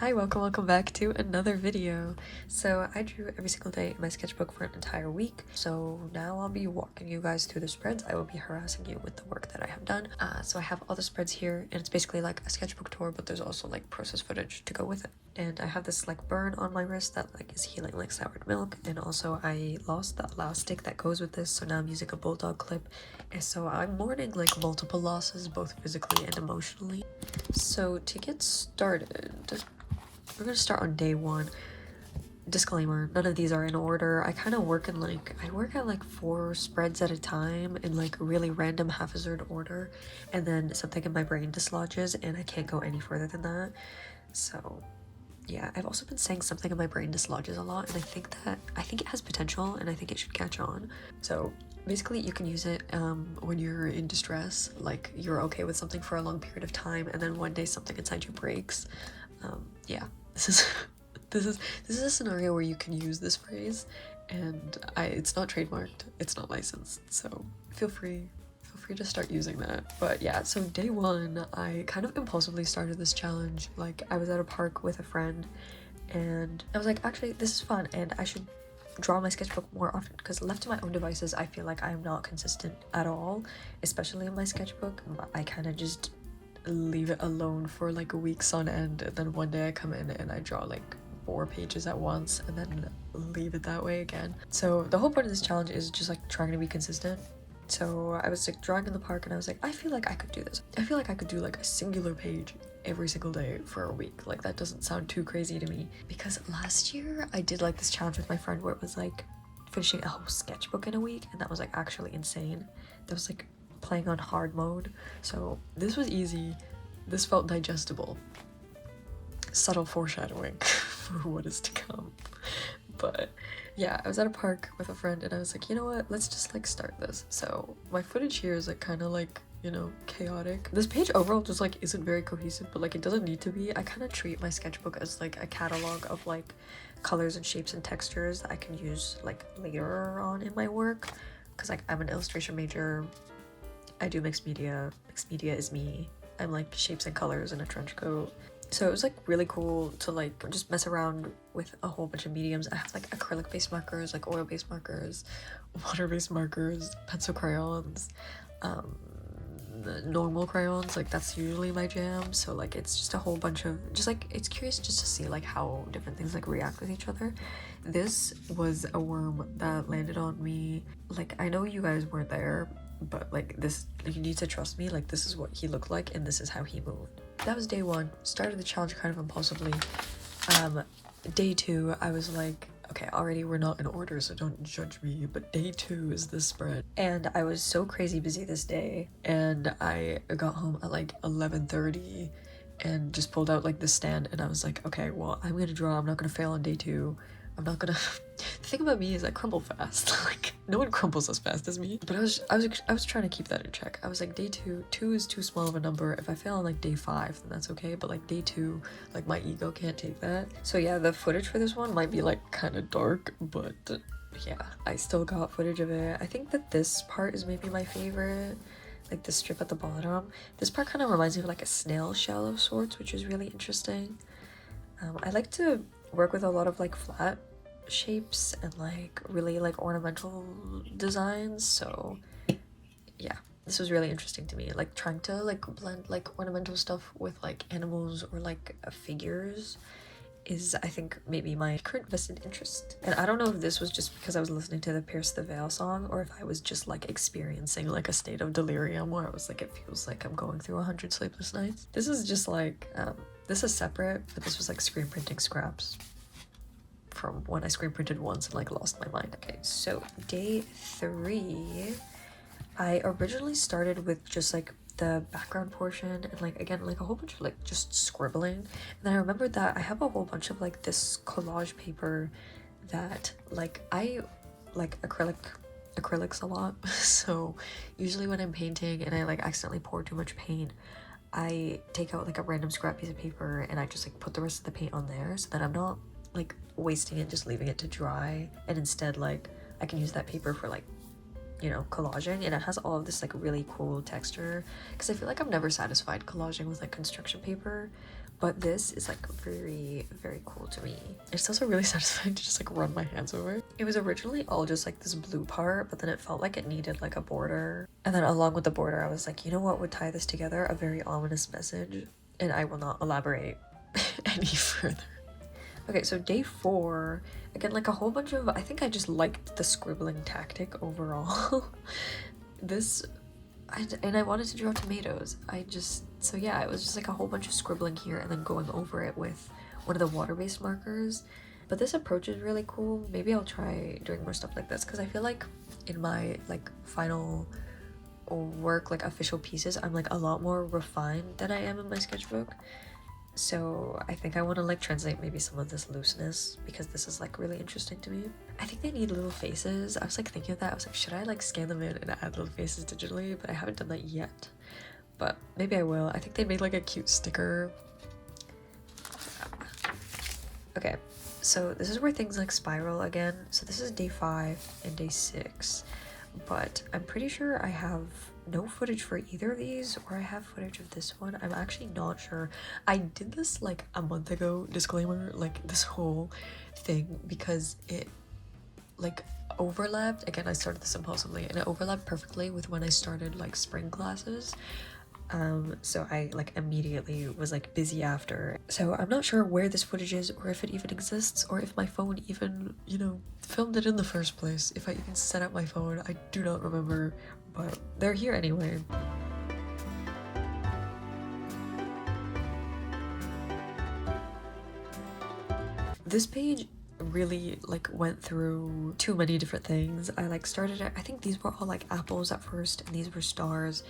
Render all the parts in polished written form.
Hi, welcome back to another video. So I drew every single day in my sketchbook for an entire week. So now I'll be walking you guys through the spreads. I will be harassing you with the work that I have done. So I have all the spreads here, and it's basically like a sketchbook tour, but there's also like process footage to go with it. And I have this like burn on my wrist that like is healing like soured milk, and also I lost the elastic that goes with this, so now I'm using a bulldog clip. And so I'm mourning like multiple losses, both physically and emotionally. So to get started, we're gonna start on day one. Disclaimer, none of these are in order. I kind of work in I work at like 4 spreads at a time in like really random haphazard order, and then something in my brain dislodges and I can't go any further than that. So yeah, I've also been saying something in my brain dislodges a lot, and I think it has potential and I think it should catch on. So basically you can use it when you're in distress, like you're okay with something for a long period of time and then one day something inside you breaks. Yeah, this is this is a scenario where you can use this phrase, and it's not trademarked, it's not licensed, so feel free to start using that. But yeah, so day one, I kind of impulsively started this challenge. Like, I was at a park with a friend and I was like, actually this is fun and I should draw my sketchbook more often, because left to my own devices I feel like I'm not consistent at all, especially in my sketchbook. I kind of just leave it alone for like weeks on end, and then one day I come in and I draw like 4 pages at once and then leave it that way again. So the whole point of this challenge is just like trying to be consistent. So I was like drawing in the park and I was like, I feel like I could do this. I feel like I could do like a singular page every single day for a week. Like, that doesn't sound too crazy to me, because last year I did like this challenge with my friend where it was like finishing a whole sketchbook in a week, and that was like actually insane. That was like playing on hard mode. So this was easy, this felt digestible. Subtle foreshadowing for what is to come. But yeah, I was at a park with a friend and I was like, you know what, let's just like start this. So my footage here is like kind of like, you know, chaotic. This page overall just like isn't very cohesive, but like it doesn't need to be. I kind of treat my sketchbook as like a catalog of like colors and shapes and textures that I can use like later on in my work, because like I'm an illustration major, I do mixed media. Mixed media is me. I'm like shapes and colors in a trench coat. So it was like really cool to like just mess around with a whole bunch of mediums. I have like acrylic based markers, like oil based markers, water based markers, pencil crayons, normal crayons, like that's usually my jam. So like it's just a whole bunch of just like, it's curious just to see like how different things like react with each other. This was a worm that landed on me. Like, I know you guys weren't there, but like this, you need to trust me, like this is what he looked like and this is how he moved. That was day one. Started the challenge kind of impulsively. Day two, I was like, okay, already we're not in order, so don't judge me, but day 2 is this spread. And I was so crazy busy this day, and I got home at like 11:30 and just pulled out like the stand, and I was like, okay, well, I'm gonna draw, I'm not gonna fail on day 2. I'm not gonna the thing about me is I crumble fast. Like, no one crumbles as fast as me. But I was trying to keep that in check. I was like, day 2 is too small of a number. If I fail on like day 5, then that's okay, but like day 2, like my ego can't take that. So yeah, the footage for this one might be like kind of dark, but yeah, I still got footage of it. I think that this part is maybe my favorite, like the strip at the bottom. This part kind of reminds me of like a snail shell of sorts, which is really interesting. I like to work with a lot of like flat shapes and like really like ornamental designs, so yeah, this was really interesting to me, like trying to like blend like ornamental stuff with like animals or like figures is, I think, maybe my current vested interest. And I don't know if this was just because I was listening to the Pierce the Veil song, or if I was just like experiencing like a state of delirium where I was like, it feels like I'm going through 100 sleepless nights. This is just like this is separate, but this was like screen printing scraps from when I screen printed once and like lost my mind. Okay, so day 3, I originally started with just like the background portion and like again like a whole bunch of like just scribbling, and then I remembered that I have a whole bunch of like this collage paper that like I like acrylics a lot. So usually when I'm painting and I like accidentally pour too much paint, I take out like a random scrap piece of paper and I just like put the rest of the paint on there, so that I'm not like wasting it just leaving it to dry, and instead like I can use that paper for like, you know, collaging, and it has all of this like really cool texture, because I feel like I'm never satisfied collaging with like construction paper, but this is like very, very cool to me. It's also really satisfying to just like run my hands over it. It was originally all just like this blue part, but then it felt like it needed like a border. And then along with the border, I was like, you know what would tie this together? A very ominous message. And I will not elaborate any further. Okay, so day 4, again, like a whole bunch of, I think I just liked the scribbling tactic overall. And I wanted to draw tomatoes. So yeah, it was just like a whole bunch of scribbling here and then going over it with one of the water-based markers. But this approach is really cool. Maybe I'll try doing more stuff like this, because I feel like in my like final work, like official pieces, I'm like a lot more refined than I am in my sketchbook. So I think I want to like translate maybe some of this looseness, because this is like really interesting to me. I think they need little faces. I was like thinking of that. I was like, should I like scan them in and add little faces digitally? But I haven't done that yet. But maybe I will. I think they made like a cute sticker. Okay, so this is where things like spiral again. So this is day 5 and day 6. But I'm pretty sure I have no footage for either of these, or I have footage of this one. I'm actually not sure. I did this like a month ago, disclaimer, like this whole thing, because it like overlapped. Again, I started this impulsively and it overlapped perfectly with when I started like spring classes. So I like immediately was like busy after. So I'm not sure where this footage is, or if it even exists, or if my phone even, you know, filmed it in the first place. If I even set up my phone, I do not remember, but they're here anyway. This page really like went through too many different things. I like started it, I think these were all like apples at first and these were stars.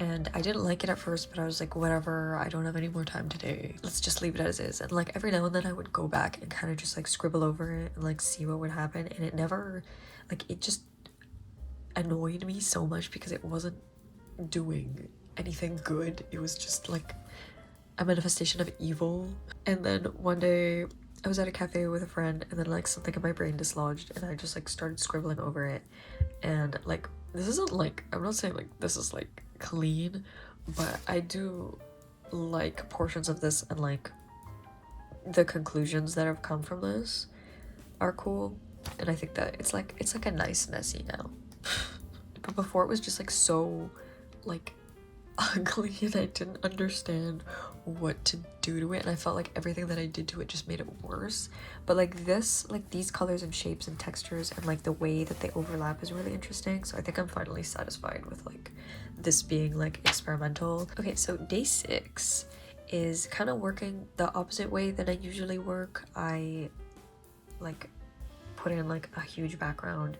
And I didn't like it at first, but I was like, whatever, I don't have any more time today. Let's just leave it as is. And like every now and then I would go back and kind of just like scribble over it and like see what would happen. And it never, like it just annoyed me so much because it wasn't doing anything good. It was just like a manifestation of evil. And then one day I was at a cafe with a friend and then like something in my brain dislodged and I just like started scribbling over it. And like, this isn't like, I'm not saying like this is like clean, but I do like portions of this, and like the conclusions that have come from this are cool, and I think that it's like a nice messy now. But before it was just like so like ugly and I didn't understand what to do to it, and I felt like everything that I did to it just made it worse. But like this, like these colors and shapes and textures and like the way that they overlap is really interesting, so I think I'm finally satisfied with like this being like experimental. Okay, so day 6 is kind of working the opposite way than I usually work. I like put in like a huge background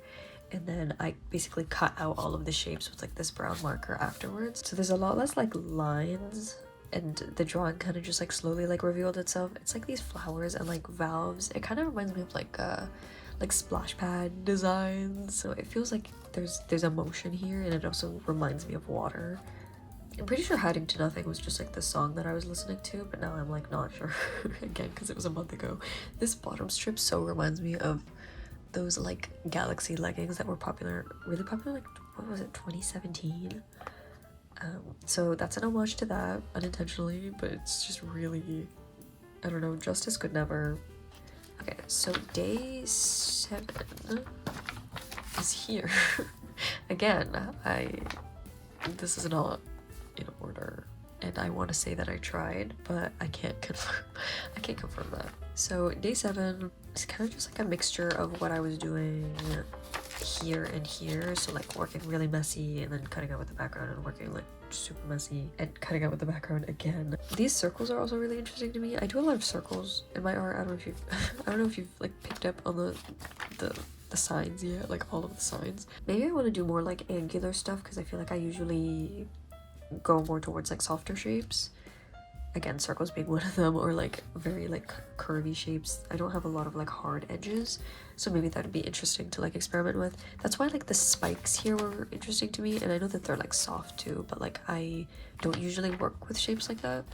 and then I basically cut out all of the shapes with like this brown marker afterwards. So there's a lot less like lines, and the drawing kind of just like slowly like revealed itself. It's like these flowers and like valves. It kind of reminds me of like splash pad designs. So it feels like there's emotion here, and it also reminds me of water. I'm pretty sure Hiding to Nothing was just like the song that I was listening to, but now I'm like not sure again because it was a month ago. This bottom strip so reminds me of those like galaxy leggings that were really popular, like what was it, 2017? So that's an homage to that, unintentionally, but it's just really, I don't know, justice could never. Okay, so day 7 is here. Again, this is not in order, and I want to say that I tried, but I can't confirm that. So day 7 is kind of just like a mixture of what I was doing here and here. So like working really messy and then cutting out with the background, and working like super messy and cutting out with the background again. These circles are also really interesting to me. I do a lot of circles in my art. I don't know if you've like picked up on the signs yet, like all of the signs. Maybe I want to do more like angular stuff, because I feel like I usually go more towards like softer shapes. Again, circles being one of them, or like very like curvy shapes. I don't have a lot of like hard edges, so maybe that would be interesting to like experiment with. That's why like the spikes here were interesting to me, and I know that they're like soft too, but like I don't usually work with shapes like that.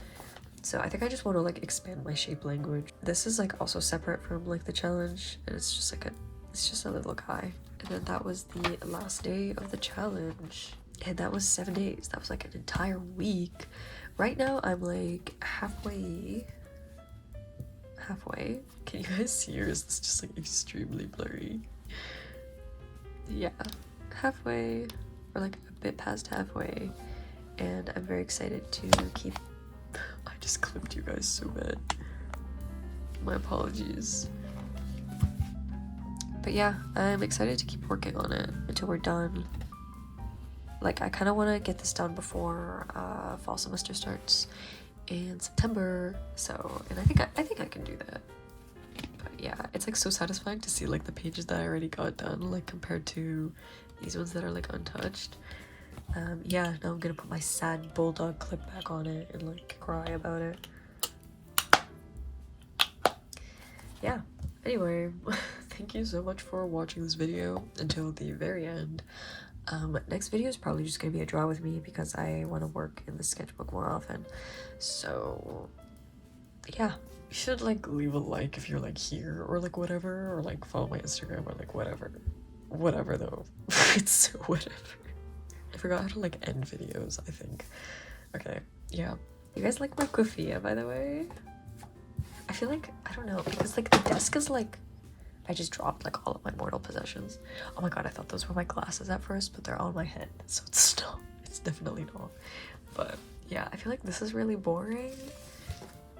So I think I just want to like expand my shape language. This is like also separate from like the challenge, and it's just like it's just a little guy. And then that was the last day of the challenge, and that was 7 days. That was like an entire week, Right now I'm like halfway. Can you guys see, or is this just like extremely blurry? Yeah, halfway, or like a bit past halfway, and I'm very excited to keep. I just clipped you guys so bad. My apologies. But yeah, I'm excited to keep working on it until we're done. Like, I kind of want to get this done before fall semester starts in September. So, and I think I can do that. But yeah, it's like so satisfying to see like the pages that I already got done, like compared to these ones that are like untouched. Yeah, now I'm gonna put my sad bulldog clip back on it and like cry about it. Yeah, anyway, thank you so much for watching this video until the very end. Next video is probably just gonna be a draw with me because I want to work in the sketchbook more often. So yeah, you should like leave a like if you're like here or like whatever, or like follow my Instagram or like whatever though. It's whatever. I forgot how to like end videos, I think. Okay, yeah, you guys like my kufiya, by the way? I feel like, I don't know, because like the desk is like, I just dropped like all of my mortal possessions. Oh my god, I thought those were my glasses at first, but they're on my head, so it's not. It's definitely not. But yeah, I feel like this is really boring.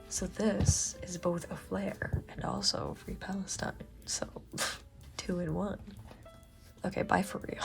So this is both a flare and also Free Palestine. So 2 in 1. Okay, bye for real.